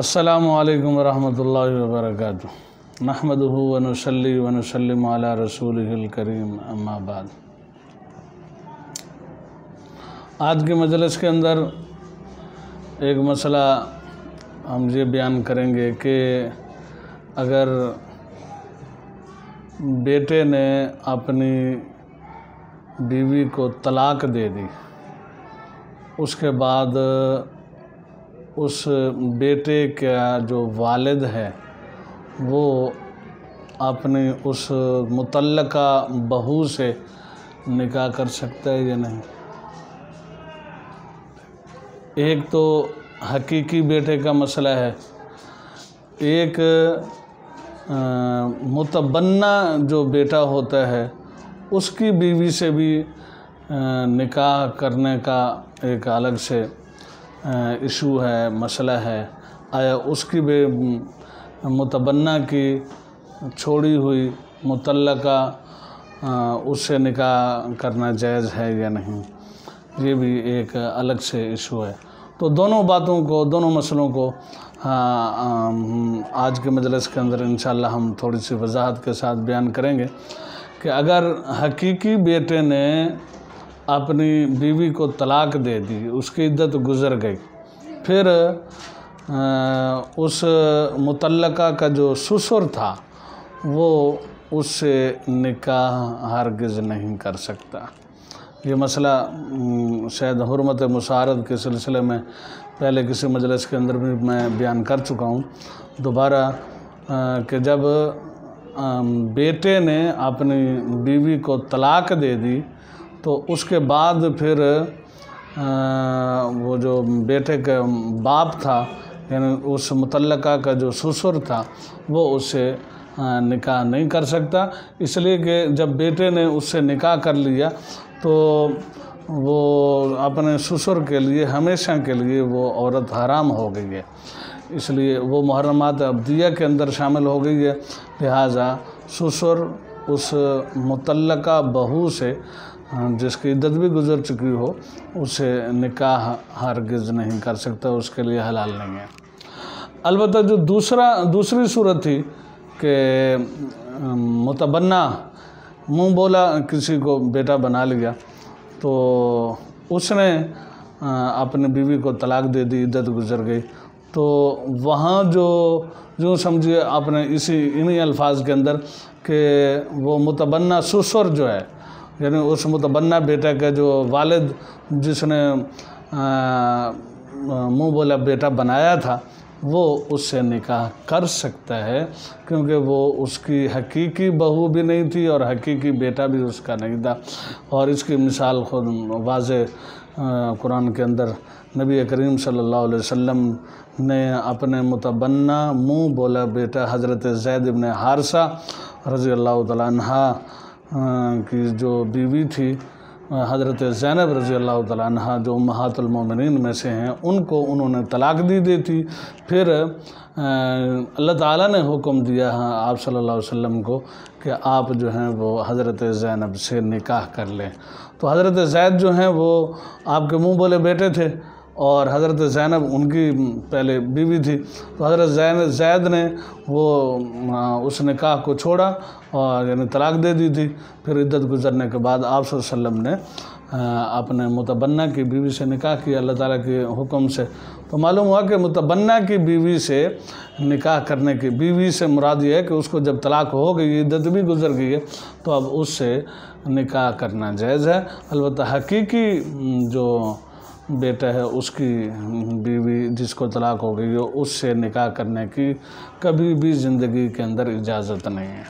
السلام علیکم ورحمۃ اللہ وبرکاتہ۔ نحمدہ ونصلی ونسلم علی رسولہ الکریم، اما بعد۔ آج کے مجلس کے اندر ایک مسئلہ ہم یہ بیان کریں گے کہ اگر بیٹے نے اپنی بیوی کو طلاق دے دی، اس کے بعد اس بیٹے کا جو والد ہے وہ اپنی اس متعلقہ بہو سے نکاح کر سکتا ہے یا نہیں؟ ایک تو حقیقی بیٹے کا مسئلہ ہے، ایک متبنہ جو بیٹا ہوتا ہے اس کی بیوی سے بھی نکاح کرنے کا ایک الگ سے ایشو ہے، مسئلہ ہے۔ آیا اس کی بھی متبنہ کی چھوڑی ہوئی متعلقہ اس سے نکاح کرنا جائز ہے یا نہیں، یہ بھی ایک الگ سے ایشو ہے۔ تو دونوں باتوں کو، دونوں مسئلوں کو آج کے مجلس کے اندر انشاءاللہ ہم تھوڑی سی وضاحت کے ساتھ بیان کریں گے کہ اگر حقیقی بیٹے نے اپنی بیوی کو طلاق دے دی، اس کی عدت گزر گئی، پھر اس متعلقہ کا جو سسر تھا وہ اس سے نکاح ہرگز نہیں کر سکتا۔ یہ مسئلہ شاید حرمت مساعرت کے سلسلے میں پہلے کسی مجلس کے اندر بھی میں بیان کر چکا ہوں دوبارہ، کہ جب بیٹے نے اپنی بیوی کو طلاق دے دی تو اس کے بعد پھر وہ جو بیٹے کا باپ تھا، یعنی اس متعلقہ کا جو سسر تھا، وہ اس سے نکاح نہیں کر سکتا، اس لیے کہ جب بیٹے نے اس سے نکاح کر لیا تو وہ اپنے سسر کے لیے ہمیشہ کے لیے وہ عورت حرام ہو گئی ہے، اس لیے وہ محرمات ابدیہ کے اندر شامل ہو گئی ہے۔ لہٰذا سسر اس متعلقہ بہو سے جس کی عدت بھی گزر چکی ہو اس سے نکاح ہرگز نہیں کر سکتا، اس کے لیے حلال نہیں ہے۔ البتہ جو دوسری صورت تھی کہ متبنہ منہ بولا کسی کو بیٹا بنا لیا، تو اس نے اپنی بیوی کو طلاق دے دی، عدت گزر گئی، تو وہاں جو سمجھیے آپ نے انہی الفاظ کے اندر کہ وہ متبنہ سسر جو ہے، یعنی اس متبنہ بیٹا کا جو والد جس نے منہ بولا بیٹا بنایا تھا، وہ اس سے نکاح کر سکتا ہے، کیونکہ وہ اس کی حقیقی بہو بھی نہیں تھی اور حقیقی بیٹا بھی اس کا نہیں تھا۔ اور اس کی مثال خود واضح قرآن کے اندر نبی کریم صلی اللہ علیہ وسلم نے اپنے متبنہ منہ بولا بیٹا حضرت زید بن حارثہ رضی اللہ تعالیٰ عنہ کی جو بیوی تھی، حضرت زینب رضی اللہ تعالیٰ عنہ جو امہات المومنین میں سے ہیں، ان کو انہوں نے طلاق دی تھی۔ پھر اللہ تعالیٰ نے حکم دیا آپ صلی اللہ علیہ وسلم کو کہ آپ جو ہیں وہ حضرت زینب سے نکاح کر لیں۔ تو حضرت زید جو ہیں وہ آپ کے منہ بولے بیٹے تھے اور حضرت زینب ان کی پہلے بیوی تھی، تو حضرت زید نے وہ اس نکاح کو چھوڑا اور یعنی طلاق دے دی تھی۔ پھر عدت گزرنے کے بعد آپ صلی اللہ علیہ وسلم نے اپنے متبنہ کی بیوی سے نکاح کیا اللہ تعالیٰ کے حکم سے۔ تو معلوم ہوا کہ متبنہ کی بیوی سے نکاح کرنے کی، بیوی سے مراد یہ ہے کہ اس کو جب طلاق ہو گئی، عدت بھی گزر گئی ہے، تو اب اس سے نکاح کرنا جائز ہے۔ البتہ حقیقی جو بیٹا ہے اس کی بیوی جس کو طلاق ہو گئی ہے، اس سے نکاح کرنے کی کبھی بھی زندگی کے اندر اجازت نہیں ہے۔